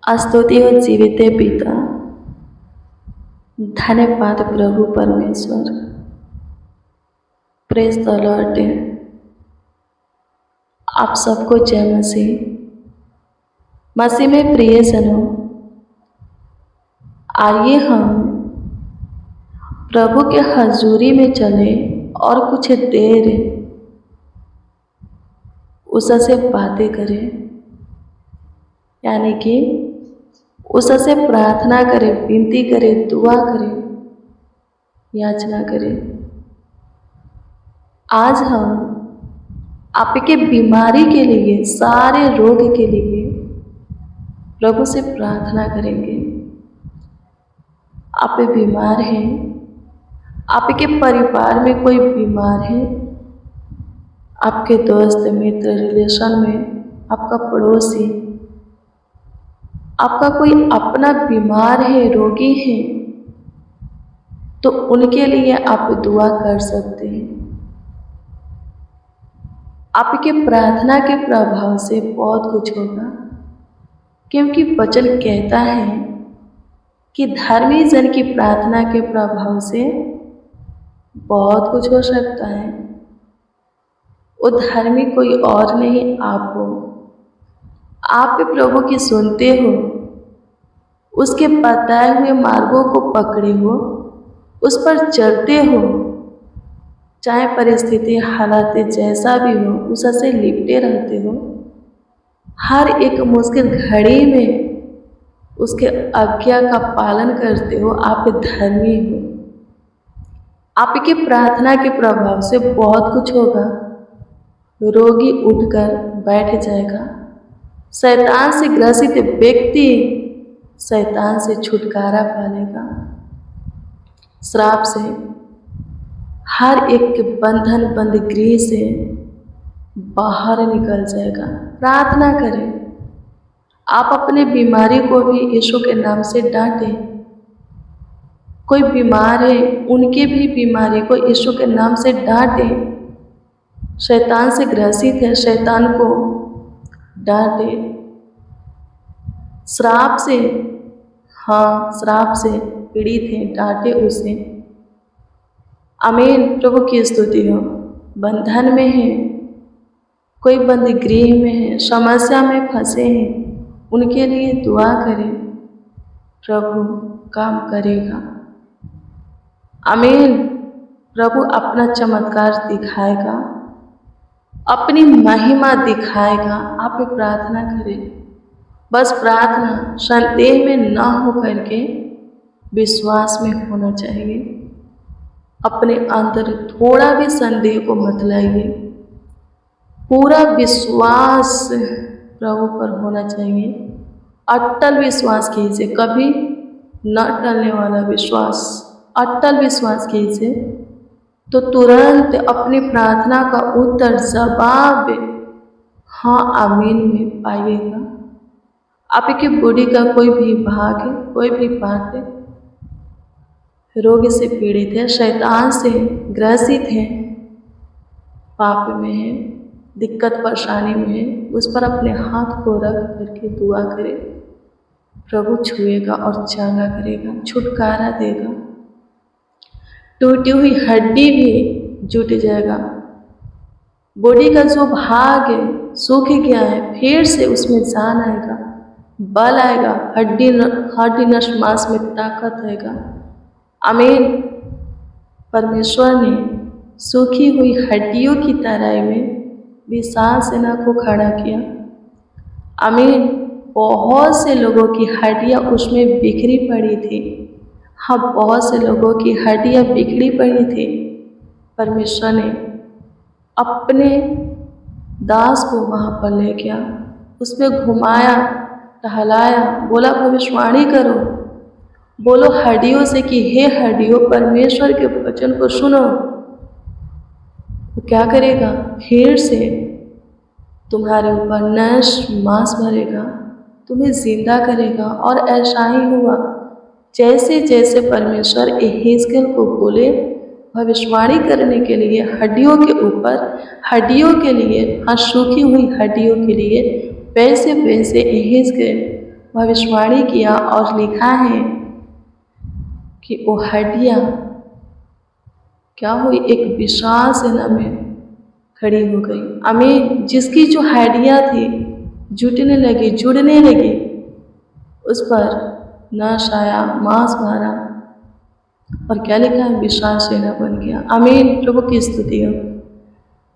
स्तुति हो जीवित पिता, धन्यवाद प्रभु परमेश्वर। Praise the Lord. आप सबको जय मसीह। मसीह में प्रिय जनों, आइए हम प्रभु के हजूरी में चले और कुछ देर उससे बातें करें, यानी कि उससे प्रार्थना करें, विनती करें, दुआ करें, याचना करें। आज हम आपके बीमारी के लिए, सारे रोग के लिए प्रभु से प्रार्थना करेंगे। आप बीमार हैं, आपके परिवार में कोई बीमार है, आपके दोस्त, मित्र, रिलेशन में आपका पड़ोसी, आपका कोई अपना बीमार है, रोगी है, तो उनके लिए आप दुआ कर सकते हैं। आपके प्रार्थना के प्रभाव से बहुत कुछ होगा, क्योंकि वचन कहता है कि धर्मी जन की प्रार्थना के प्रभाव से बहुत कुछ हो सकता है। वो धर्मी कोई और नहीं, आप हो। आप प्रभु की सुनते हो, उसके बताए हुए मार्गों को पकड़े हो, उस पर चलते हो, चाहे परिस्थिति हालात जैसा भी हो उससे लिपटे रहते हो। हर एक मुश्किल घड़ी में उसके आज्ञा का पालन करते हो। आप धर्मी हो। आपकी प्रार्थना के प्रभाव से बहुत कुछ होगा। रोगी उठकर बैठ जाएगा। शैतान से ग्रसित व्यक्ति शैतान से छुटकारा पालेगा। श्राप से, हर एक बंधन बंद गृह से बाहर निकल जाएगा। प्रार्थना करें। आप अपने बीमारी को भी यीशु के नाम से डांटें। कोई बीमार है, उनके भी बीमारी को यीशु के नाम से डांटें। शैतान से ग्रसित है, शैतान को डांटे। श्राप से, श्राप से पीड़ित है, डांटे उसे। आमीन। प्रभु की स्तुति हो। बंधन में है, कोई बंद गृह में है, समस्या में फंसे हैं, उनके लिए दुआ करें। प्रभु काम करेगा। आमीन। प्रभु अपना चमत्कार दिखाएगा, अपनी महिमा दिखाएगा। आप प्रार्थना करें। बस प्रार्थना संदेह में न हो करके विश्वास में होना चाहिए। अपने अंदर थोड़ा भी संदेह को मत लाइए। पूरा विश्वास प्रभु पर होना चाहिए। अटल विश्वास कीजिए, कभी न टलने वाला विश्वास। अटल विश्वास कीजिए तो तुरंत अपनी प्रार्थना का उत्तर, जवाब हाँ आमीन में पाइएगा। आपकी बॉडी का कोई भी भाग है, कोई भी पार्ट है, रोग से पीड़ित है, शैतान से ग्रसित है, पाप में है, दिक्कत परेशानी में है, उस पर अपने हाथ को रख करके दुआ करें। प्रभु छुएगा और चंगा करेगा, छुटकारा देगा। टूटी हुई हड्डी भी जुट जाएगा। बॉडी का जो भाग है सूख गया है, फिर से उसमें जान आएगा, बल आएगा, हड्डी नस मांस में ताकत आएगा। आमीन। परमेश्वर ने सूखी हुई हड्डियों की तराई में विशाल सेना को खड़ा किया। आमीन। बहुत से लोगों की हड्डियाँ उसमें बिखरी पड़ी थी। बहुत से लोगों की हड्डियाँ बिखरी पड़ी थी। परमेश्वर ने अपने दास को वहाँ पर ले गया, उसमें घुमाया, टहलाया, बोला भविष्यवाणी करो, बोलो हड्डियों से कि हे हड्डियों, परमेश्वर के वचन को सुनो। वो क्या करेगा? फिर से तुम्हारे ऊपर नस मांस भरेगा, तुम्हें जिंदा करेगा। और ऐसा ही हुआ, जैसे जैसे परमेश्वर यहेजकेल को बोले भविष्यवाणी करने के लिए हड्डियों के ऊपर, हड्डियों के लिए, सूखी हुई हड्डियों के लिए, वैसे वैसे यहेजकेल भविष्यवाणी किया और लिखा है कि वो हड्डियाँ क्या हुई, एक विशाल सेना में खड़ी हो गई। आमीन। जिसकी जो हड्डियाँ थी जुड़ने लगी, उस पर नश आया, मांस मारा, और क्या लिखा है, विशाल सेना बन गया। आमीन। प्रभु की स्तुति हो।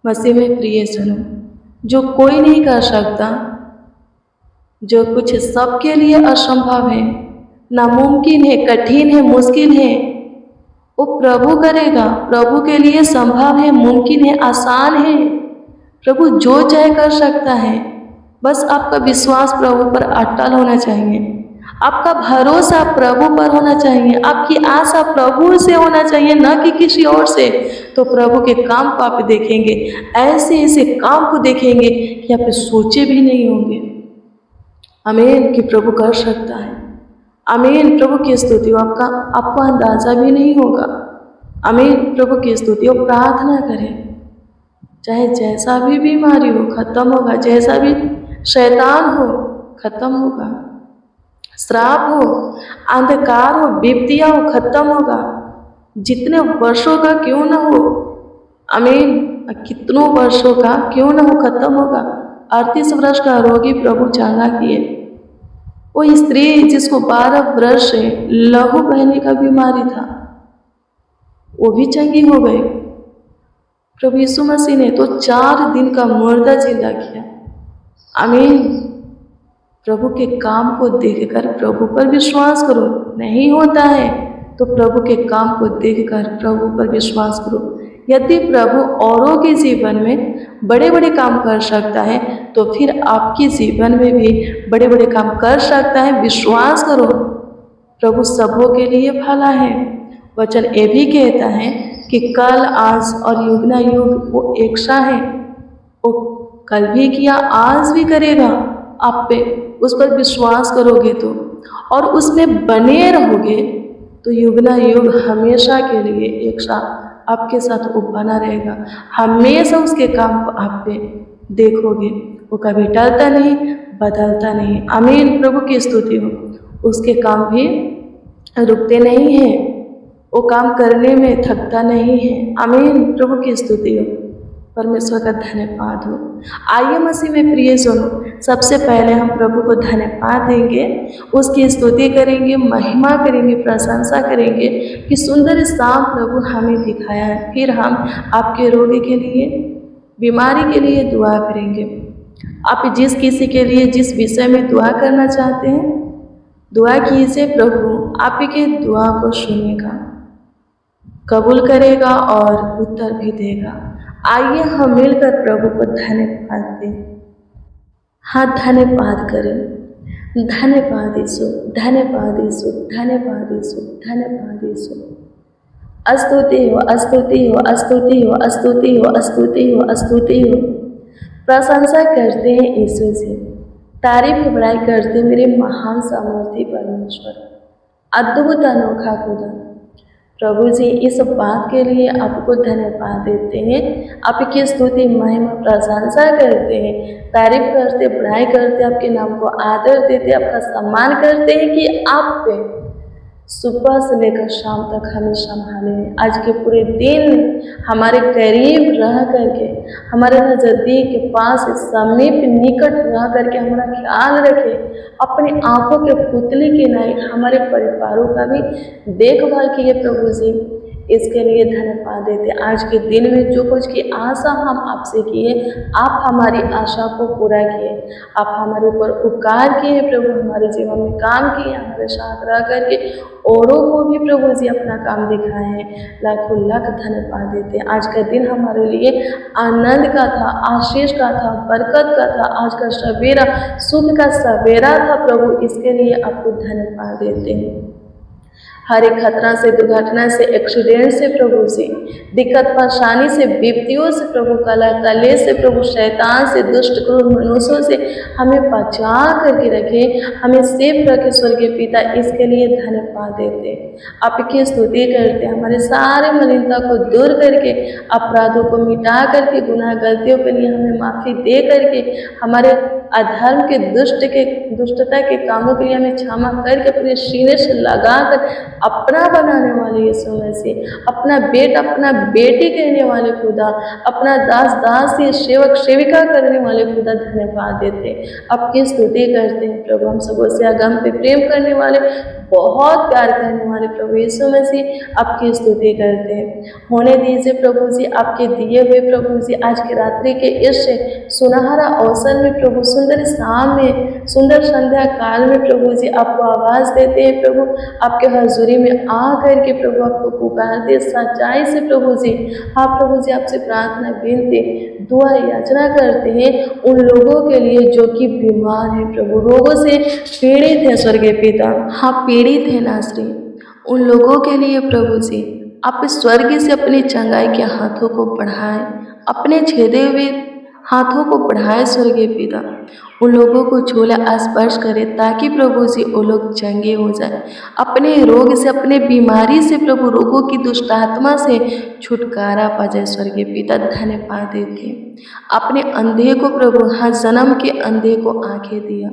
मसीह में प्रिय जनो, जो कोई नहीं कर सकता, जो कुछ सबके लिए असंभव है, नामुमकिन है, कठिन है, मुश्किल है, वो प्रभु करेगा। प्रभु के लिए संभव है, मुमकिन है, आसान है। प्रभु जो चाहे कर सकता है। बस आपका विश्वास प्रभु पर अटल होना चाहिए, आपका भरोसा प्रभु पर होना चाहिए, आपकी आशा प्रभु से होना चाहिए, न कि किसी और से। तो प्रभु के काम को आप देखेंगे, ऐसे ऐसे काम को देखेंगे कि आप सोचे भी नहीं होंगे। आमीन। कि प्रभु कर सकता है। आमीन। प्रभु की स्तुति हो। आपको अंदाजा भी नहीं होगा। आमीन। प्रभु की स्तुति हो। प्रार्थना करें, चाहे जैसा भी बीमारी हो खत्म होगा, जैसा भी शैतान हो खत्म होगा, श्राप हो, अंधकार हो, विपत्तियां हो, खत्म होगा। जितने वर्षों का क्यों ना हो, आमीन, कितनों वर्षों का क्यों ना हो, खत्म होगा। 38 वर्ष का रोगी प्रभु चंगा किए। वो स्त्री जिसको 12 वर्ष से लहू बहने का बीमारी था, वो भी चंगी हो गई। प्रभु यीशु मसीह ने तो 4 दिन का मुर्दा जिंदा किया। आमीन। प्रभु के काम को देखकर प्रभु पर विश्वास करो। नहीं होता है तो प्रभु के काम को देखकर प्रभु पर विश्वास करो। यदि प्रभु औरों के जीवन में बड़े बड़े काम कर सकता है, तो फिर आपके जीवन में भी बड़े बड़े काम कर सकता है। विश्वास करो, प्रभु सबों के लिए भला है। वचन ये भी कहता है कि कल, आज और युग ना युग वो एक सा है। वो कल भी किया, आज भी करेगा। आप पे उस पर विश्वास करोगे तो, और उसमें बने रहोगे तो युग ना युग हमेशा के लिए एक सा आपके साथ वो बना रहेगा। हमेशा उसके काम को आप पे देखोगे। वो कभी टलता नहीं, बदलता नहीं। आमीन। प्रभु की स्तुति हो। उसके काम भी रुकते नहीं हैं, वो काम करने में थकता नहीं है। आमीन। प्रभु की स्तुति हो। परमेश्वर का धन्यवाद हो। आइए मसीह में प्रिय सुनो, सबसे पहले हम प्रभु को धन्यवाद देंगे, उसकी स्तुति करेंगे, महिमा करेंगे, प्रशंसा करेंगे कि सुंदर शाम प्रभु हमें दिखाया है। फिर हम आपके रोगी के लिए, बीमारी के लिए दुआ करेंगे। आप जिस किसी के लिए जिस विषय में दुआ करना चाहते हैं, दुआ कीजिए। प्रभु आपकी दुआ को सुनेगा, कबूल करेगा और उत्तर भी देगा। आइए हम मिलकर प्रभु को धन्यवाद दें। हाँ, धन्यवाद करें। धन्यवाद यीशु, धन्यवाद यीशु, धन्यवाद यीशु, धन्यवाद यीशु। स्तुति हो, स्तुति हो, स्तुति हो, स्तुति हो, स्तुति हो, स्तुति हो। प्रशंसा करते हैं यीशु से, तारीफ बड़ाई करते मेरे महान सामर्थी परमेश्वर, अद्भुत अनोखा खुदा। प्रभु जी, इस बात के लिए आपको धन्यवाद देते हैं, आपकी स्तुति, महिमा, प्रशंसा करते हैं, तारीफ करते, बड़ाई करते, आपके नाम को आदर देते, आपका सम्मान करते हैं कि आप पे सुबह से लेकर शाम तक हमें संभाले। आज के पूरे दिन हमारे करीब रह करके, हमारे नज़दीक के पास समीप निकट रह करके हमारा ख्याल रखे, अपनी आंखों के पुतले के नहीं हमारे परिवारों का भी देखभाल किए। प्रभु जी, इसके लिए धन्यवाद देते। आज के दिन में जो कुछ की आशा हम आपसे किए, आप हमारी आशा को पूरा किए, आप हमारे ऊपर उपकार किए प्रभु, हमारे जीवन में काम किए, हमारे साथ रह करके औरों को भी प्रभु जी अपना काम दिखाए हैं। लाखों लाख धन्यवाद देते। आज का दिन हमारे लिए आनंद का था, आशीष का था, बरकत का था। आज का सवेरा सुख का सवेरा था प्रभु, इसके लिए आपको धन्यवाद देते हैं। हर एक खतरा से, दुर्घटना से, एक्सीडेंट से प्रभु जी, दिक्कत परेशानी से, विपत्तियों से प्रभु, कलह कलेश से प्रभु, शैतान से, दुष्ट क्रूर मनुष्यों से हमें बचा करके रखे, हमें सेफ रखे स्वर्गीय पिता। इसके लिए धन्यवाद देते हैं, आपकी स्तुति करते हैं। हमारे सारे मलिनता को दूर करके, अपराधों को मिटा करके, गुनाह गलतियों के लिए हमें माफ़ी दे करके, हमारे अधर्म के दुष्टता के कामों के लिए हमें क्षमा करके अपने सीने से लगाकर अपना बनाने वाले यीशु मसीह, अपना बेटा अपना बेटी कहने वाले खुदा, अपना दास दासी सेवक सेविका करने वाले खुदा, धन्यवाद देते हैं, आपकी स्तुति करते हैं प्रभु। हम सबों से अगम पे प्रेम करने वाले, बहुत प्यार करने वाले प्रभु यीशु मसीह, आपकी स्तुति करते हैं। होने दीजिए प्रभु जी, आपके दिए हुए प्रभु जी आज की रात्रि के इस सुनहरा अवसर में प्रभु, सुंदर शाम में, सुंदर संध्या काल में प्रभु जी आपको आवाज़ देते हैं प्रभु, आपके हजूरी में आ करके प्रभु आपको पुकारते सच्चाई से प्रभु जी। हाँ प्रभु जी, आपसे प्रार्थना विनती दुआ याचना करते हैं उन लोगों के लिए जो कि बीमार हैं प्रभु, रोगों से पीड़ित हैं स्वर्गीय पिता। हाँ पीड़ित है नासरी, उन लोगों के लिए प्रभु जी आप स्वर्ग से अपनी चंगाई के हाथों को बढ़ाएं, अपने छेदे हुए हाथों को बढ़ाएं स्वर्गीय पिता, उन लोगों को छूले स्पर्श करें ताकि प्रभु जी वो लोग चंगे हो जाए, अपने रोग से, अपने बीमारी से प्रभु, रोगों की दुष्ट आत्मा से छुटकारा पा जाए स्वर्गीय पिता। धन्यवाद देते हैं, अपने अंधे को प्रभु, हाँ जन्म के अंधे को आंखें दिया,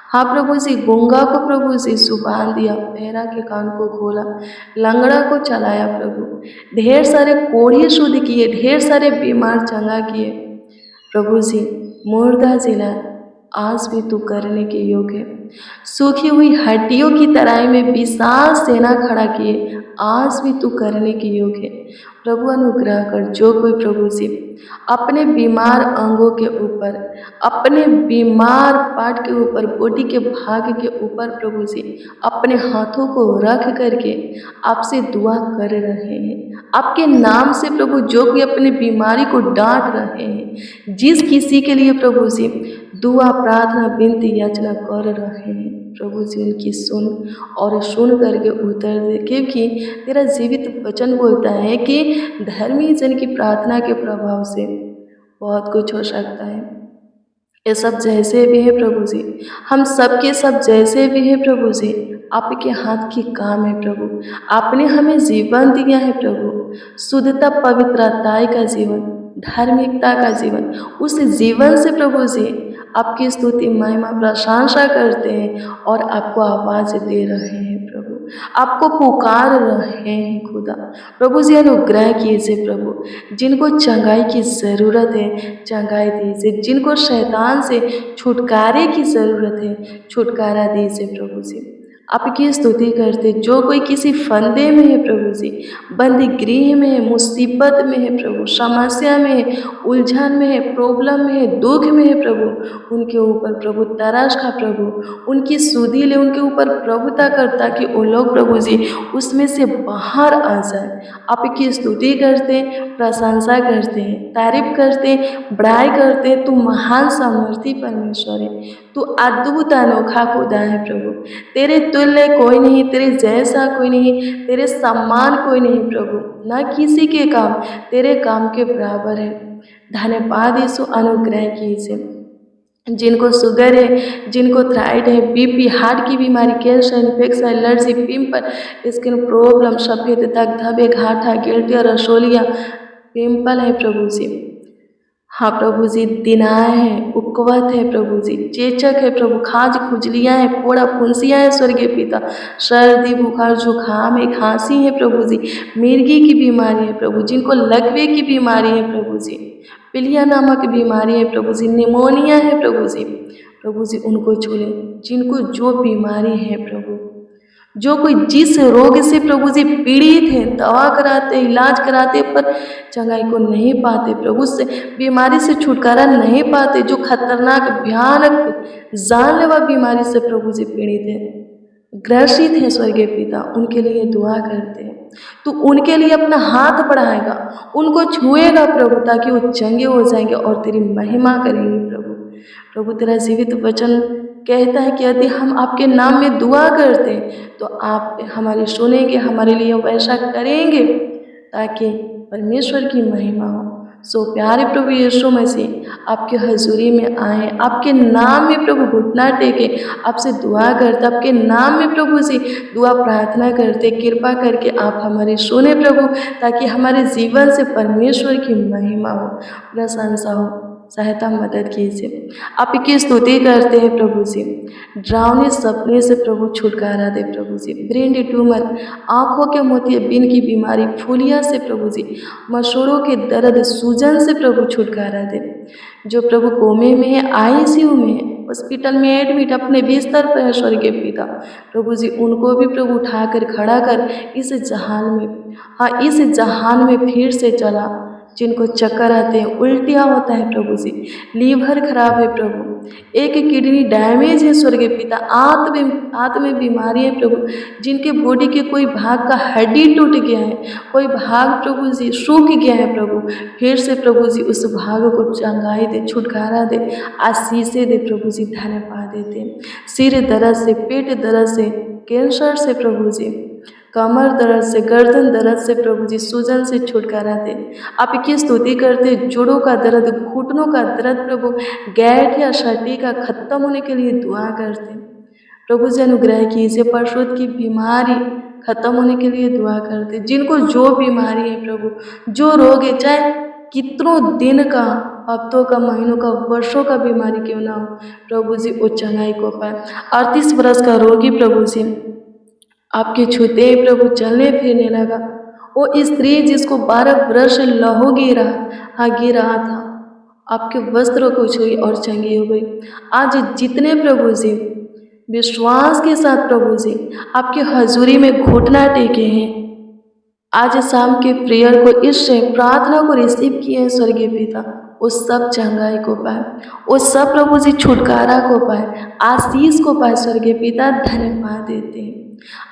हाँ प्रभु जी गूंगा को प्रभु जी जुबान दिया, बहरा के कान को खोला, लंगड़ा को चलाया प्रभु, ढेर सारे कोढ़ी शुद्ध किए, ढेर सारे बीमार चंगा किए प्रभु जी। मुर्दा जिला आज भी तू करने के योग्य है, सूखी हुई हड्डियों की तराई में विशाल सेना खड़ा किए, आज भी तू करने के योग्य है प्रभु। अनुग्रह कर जो कोई प्रभु जी अपने बीमार अंगों के ऊपर, अपने बीमार पार्ट के ऊपर, बॉडी के भाग के ऊपर प्रभु जी अपने हाथों को रख करके आपसे दुआ कर रहे हैं, आपके नाम से प्रभु जो कोई अपने बीमारी को डांट रहे हैं, जिस किसी के लिए प्रभु जी दुआ प्रार्थना विनती याचना कर रहे हैं प्रभु जी उनकी सुन और सुन करके उत्तर दे, क्योंकि तेरा जीवित वचन बोलता है कि धर्मी जन की प्रार्थना के प्रभाव से बहुत कुछ हो सकता है। ये सब जैसे भी है प्रभु जी, हम सब के सब जैसे भी है प्रभु जी, आपके हाथ की काम है प्रभु, आपने हमें जीवन दिया है प्रभु, शुद्धता पवित्रता का जीवन, धार्मिकता का जीवन, उस जीवन से प्रभु जी आपकी स्तुति महिमा प्रशंसा करते हैं और आपको आवाज़ दे रहे हैं प्रभु, आपको पुकार रहे हैं खुदा। प्रभु जी अनुग्रह कीजिए प्रभु, जिनको चंगाई की ज़रूरत है चंगाई दीजिए, जिनको शैतान से छुटकारे की ज़रूरत है छुटकारा दीजिए प्रभु जी। आपकी स्तुति करते, जो कोई किसी फंदे में है प्रभु जी, बंदी गृह में है, मुसीबत में है प्रभु, समस्या में है, उलझन में है, प्रॉब्लम में है, दुख में है प्रभु, उनके ऊपर प्रभु तरस खा प्रभु, उनकी सुधि ले उनके ऊपर प्रभुता कर, ताकि वो लोग प्रभु जी उसमें से बाहर आ जाए। आपकी स्तुति करते, प्रशंसा करते हैं, तारीफ करते, बड़ाई करते, तू महान सामर्थी परमेश्वर है, तू अद्भुत अनोखा खुदा है प्रभु, तेरे तुल्य कोई नहीं, तेरे जैसा कोई नहीं, तेरे समान कोई नहीं प्रभु, न किसी के काम तेरे काम के बराबर है। धन्यवाद यीशु, अनुग्रह कीजिए। जिनको शुगर है, जिनको थायराइड है, बीपी, हार्ट की बीमारी, cancer, infection, allergy, pimple, skin problem, सफ़ेद दाग, धब्बे, घाटा, गिल्टिया, रसोलिया, पिंपल है प्रभु जी। हाँ प्रभु जी, दिनाए हैं, उकवत है प्रभु जी, चेचक है प्रभु, खाज खुजलियाँ हैं, फोड़ा फुंसियाँ हैं स्वर्गीय पिता, सर्दी बुखार जुखाम है, खांसी है प्रभु जी, मिर्गी की बीमारी है प्रभु, जिनको लकवे की बीमारी है प्रभु जी, पीलिया नामक बीमारी है प्रभु जी, निमोनिया है प्रभु जी, प्रभु जी उनको छू लें, जिनको जो बीमारी है प्रभु, जो कोई जिस रोग से प्रभु जी पीड़ित है, दवा कराते, इलाज कराते पर चंगाई को नहीं पाते प्रभु, उससे बीमारी से छुटकारा नहीं पाते, जो खतरनाक भयानक जानलेवा बीमारी से प्रभु जी पीड़ित है, ग्रसित है स्वर्गीय पिता, उनके लिए दुआ करते हैं, तो उनके लिए अपना हाथ बढ़ाएगा, उनको छुएगा प्रभु, ताकि वो चंगे हो जाएंगे और तेरी महिमा करेंगे प्रभु। प्रभु तेरा जीवित वचन कहता है कि यदि हम आपके नाम में दुआ करते हैं तो आप हमारी सुनेंगे, हमारे लिए वैसा करेंगे ताकि परमेश्वर की महिमा हो। सो प्यारे प्रभु यीशु मसीह आपके हजूरी में आए, आपके नाम में प्रभु घुटना टेके, आपसे दुआ करते, आपके नाम में प्रभु से दुआ प्रार्थना करते, कृपा करके आप हमारी सुने प्रभु, ताकि हमारे जीवन से परमेश्वर की महिमा हो, प्रशंसा हो। सहायता मदद कीजिए। आपकी स्तुति करते हैं प्रभु जी। डरावने सपने से प्रभु छुटकारा दे प्रभु जी। ब्रेन ट्यूमर, आँखों के मोतियाबिंद की बीमारी, फूलिया से प्रभु जी, मसूड़ों के दर्द, सूजन से प्रभु छुटकारा दे। जो प्रभु कोमे में है, आईसीयू में है, हॉस्पिटल में एडमिट अपने बिस्तर पर है स्वर्गीय पिता, प्रभु जी उनको भी प्रभु उठाकर खड़ा कर इस जहान में, हाँ इस जहान में फिर से चला। जिनको चक्कर आते हैं, उल्टियाँ होता है प्रभु जी, लीवर खराब है प्रभु, एक किडनी डैमेज है स्वर्गीय पिता, आंत में बीमारी है प्रभु, जिनके बॉडी के कोई भाग का हड्डी टूट गया है, कोई भाग प्रभु जी सूख गया है प्रभु, फिर से प्रभु जी उस भाग को चंगाई दे, छुटकारा दे, आशीषें दे प्रभु जी, धन्यवाद देते। सिर दर्द से, पेट दर्द से, कैंसर से प्रभु जी, कमर दर्द से, गर्दन दर्द से प्रभु जी, सूजन से छुटकारा दे। आपकी स्तुति करते, जोड़ों का दर्द, घुटनों का दर्द प्रभु, गैठ या छठी का खत्म होने के लिए दुआ करते प्रभु जी, अनुग्रह कीजिए। परशुद्ध की बीमारी खत्म होने के लिए दुआ करते, जिनको जो बीमारी है प्रभु, जो रोग है, चाहे कितनों दिन का, हफ्तों का, महीनों का, वर्षों का बीमारी क्यों ना हो प्रभु जी, वो चंगाई को पाए। 38 वर्ष का रोगी प्रभु जी आपके छूते प्रभु चलने फिरने लगा। वो स्त्री जिसको 12 वर्ष लहू गिरा था, आपके वस्त्रों को छुई और चंगी हो गई। आज जितने प्रभु जी विश्वास के साथ प्रभु जी आपके हजूरी में घुटना टेके हैं, आज शाम के प्रेयर को, इस प्रार्थना को रिसीव किए हैं स्वर्गीय पिता, वो सब चंगाई को पाए, वो सब प्रभु जी छुटकारा को पाए, आशीष को पाए स्वर्गीय पिता, धन्यवाद देते हैं।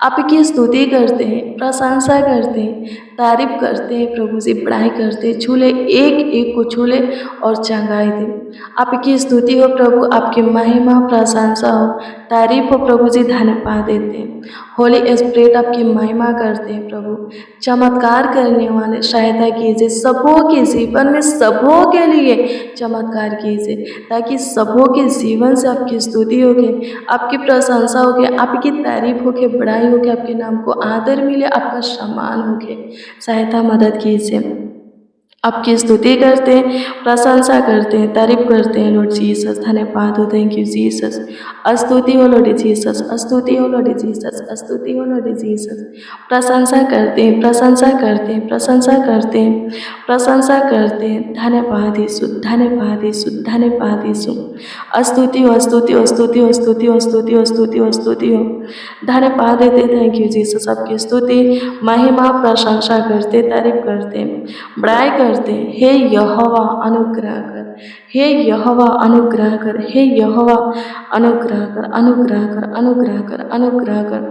आपकी स्तुति करते हैं, प्रशंसा करते हैं, तारीफ करते हैं प्रभु जी, बड़ाई करते हैं, छूले एक एक को छूले और चंगाई दे। आपकी स्तुति हो प्रभु, आपकी महिमा प्रशंसा हो, तारीफ हो प्रभु जी, धन्यवाद देते हैं। होली स्पिरिट आपकी महिमा करते हैं प्रभु, चमत्कार करने वाले सहायता कीजिए, सबों के जीवन में सबों के लिए चमत्कार कीजिए, ताकि सबों के जीवन से आपकी स्तुति होके, आपकी प्रशंसा होके, आपकी तारीफ होके, बड़ाई होके, आपके नाम को आदर मिले, आपका सम्मान होके, सहायता मदद कीजिए। आपकी स्तुति करते हैं, प्रशंसा करते हैं, तारीफ करते हैं लॉर्ड जीसस, धन्यवाद हो, थैंक यू जीसस। स्तुति हो लॉर्ड जीसस, स्तुति हो लॉर्ड जीसस, स्तुति हो लॉर्ड जीसस। प्रशंसा करते हैं, प्रशंसा करते हैं, प्रशंसा करते हैं, प्रशंसा करते हैं, धन्यवाद यीशु, धन्यवाद यीशु, धन्यवाद यीशु। स्तुति हो, स्तुति हो, स्तुति हो, स्तुति हो, स्तुति हो, स्तुति हो, स्तुति हो, धन्यवाद देते, थैंक यू जीसस। आपकी स्तुति, महिमा, प्रशंसा करते, तारीफ करते, बड़ाई करते। हे यहोवा अनुग्रह कर, हे यहोवा अनुग्रह कर, हे यहोवा अनुग्रह कर, अनुग्रह कर, अनुग्रह कर, अनुग्रह कर,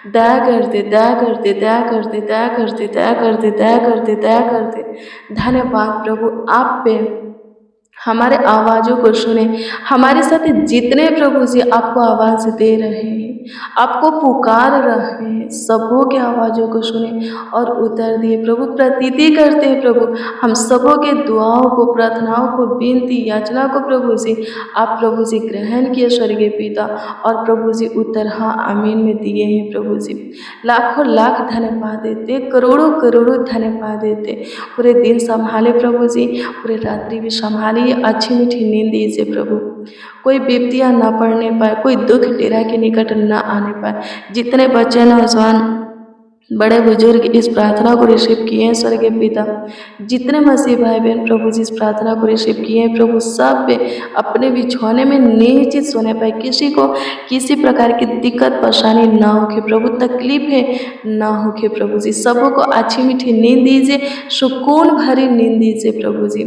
दया करते, दया करते, दया करते, दया करते, दया करते, दया करते, दया करते। धन्यवाद प्रभु, आप पे हमारे आवाज़ों को सुने, हमारे साथ जितने प्रभु जी आपको आवाज़ दे रहे हैं, आपको पुकार रहे हैं, सबों के आवाज़ों को सुने और उत्तर दिए प्रभु। प्रतीति करते हैं प्रभु, हम सबों के दुआओं को, प्रार्थनाओं को, विनती याचना को प्रभु जी आप प्रभु जी ग्रहण किए स्वर्गीय पिता, और प्रभु जी उत्तर हाँ आमीन में दिए हैं प्रभु जी। लाखों लाख धन्यवाद देते, करोड़ों करोड़ों धन्यवाद देते। पूरे दिन संभाले प्रभु जी, पूरे रात्रि भी संभालिए, अच्छी मीठी नींद दीजिए प्रभु। कोई विपत्तियाँ ना पड़ने पाए, कोई दुख डेरा के निकट ना आने पाए। जितने बच्चे, नौजवान, बड़े बुजुर्ग इस प्रार्थना को रिसीव किए हैं स्वर्गीय पिता, जितने मसीह भाई बहन प्रभु जी इस प्रार्थना को रिसीव किए हैं प्रभु, सब पे अपने बिछौने में निश्चित सोने पाए, किसी को किसी प्रकार की दिक्कत परेशानी ना होके प्रभु, तकलीफ है ना होके प्रभु जी, सबों को अच्छी मीठी नींद दीजिए, सुकून भरी नींद दीजिए प्रभु जी।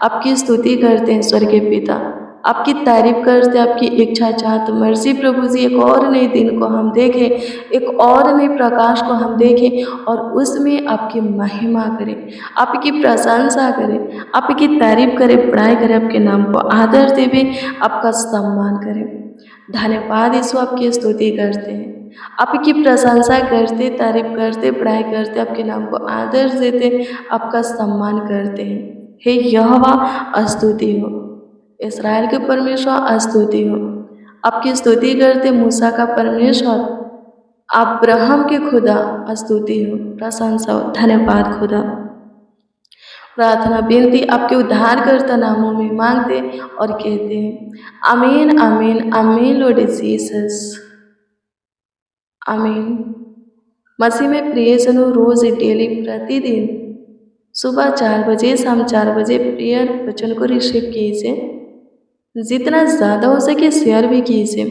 आपकी स्तुति करते हैं स्वर्गीय पिता, आपकी तारीफ करते, आपकी इच्छा चाहत मर्जी प्रभु जी, एक और नए दिन को हम देखें, एक और नए प्रकाश को हम देखें और उसमें आपकी महिमा करें, आपकी प्रशंसा करें, आपकी तारीफ करें, बड़ाई करें, आपके नाम को आदर देवें, आपका सम्मान करें। धन्यवाद यीशु, आपकी स्तुति करते हैं, आपकी प्रशंसा करते, तारीफ करते, बड़ाई करते, आपके नाम को आदर देते, आपका सम्मान करते हैं। हे यहोवा स्तुति हो, इस्राएल के परमेश्वर स्तुति हो, आपकी स्तुति करते मूसा का परमेश्वर, अब्राहम के खुदा स्तुति हो, प्रशंसा हो, धन्यवाद खुदा। प्रार्थना विनती आपके उद्धारकर्ता नामों में मांगते और कहते हैं आमीन आमीन आमीन लॉर्ड जीसस, आमीन। मसीह में प्रियजनों, रोज डेली प्रतिदिन सुबह 4 बजे शाम 4 बजे प्रेयर वचन को रिसीव कीजिए, जितना ज़्यादा हो सके शेयर भी कीजिए।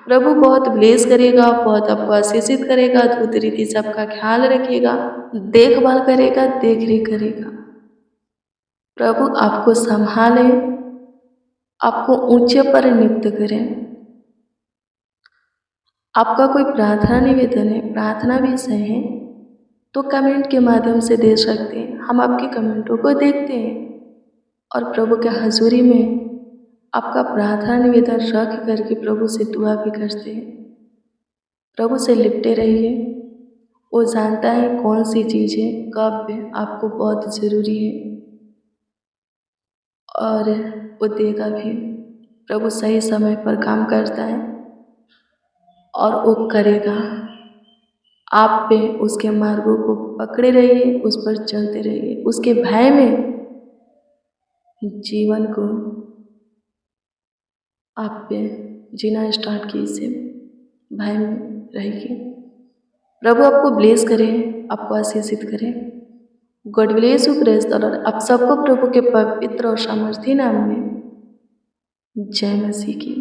प्रभु बहुत ब्लेस करेगा, बहुत आपको आशीषित करेगा, अद्भुत रीति से आपका ख्याल रखेगा, देखभाल करेगा, देख रेख करेगा। प्रभु आपको संभाले, आपको ऊंचे पर नियुक्त करें। आपका कोई प्रार्थना निवेदन है, प्रार्थना विषय है, तो कमेंट के माध्यम से दे सकते हैं। हम आपके कमेंटों को देखते हैं और प्रभु के हजूरी में आपका प्रार्थना निवेदन रख करके प्रभु से दुआ भी करते हैं। प्रभु से लिपटे रहिए, वो जानता है कौन सी चीज़ें कब आपको बहुत ज़रूरी है और वो देगा भी। प्रभु सही समय पर काम करता है और वो करेगा। आप पे उसके मार्गों को पकड़े रहिए, उस पर चलते रहिए, उसके भय में जीवन को आप पे जीना स्टार्ट कीजिए, भय में रहिए। प्रभु आपको ब्लेस करें, आपको आशीषित करें। God bless you, praise the Lord. आप सबको प्रभु के पवित्र और सामर्थी नाम में जय मसीह की।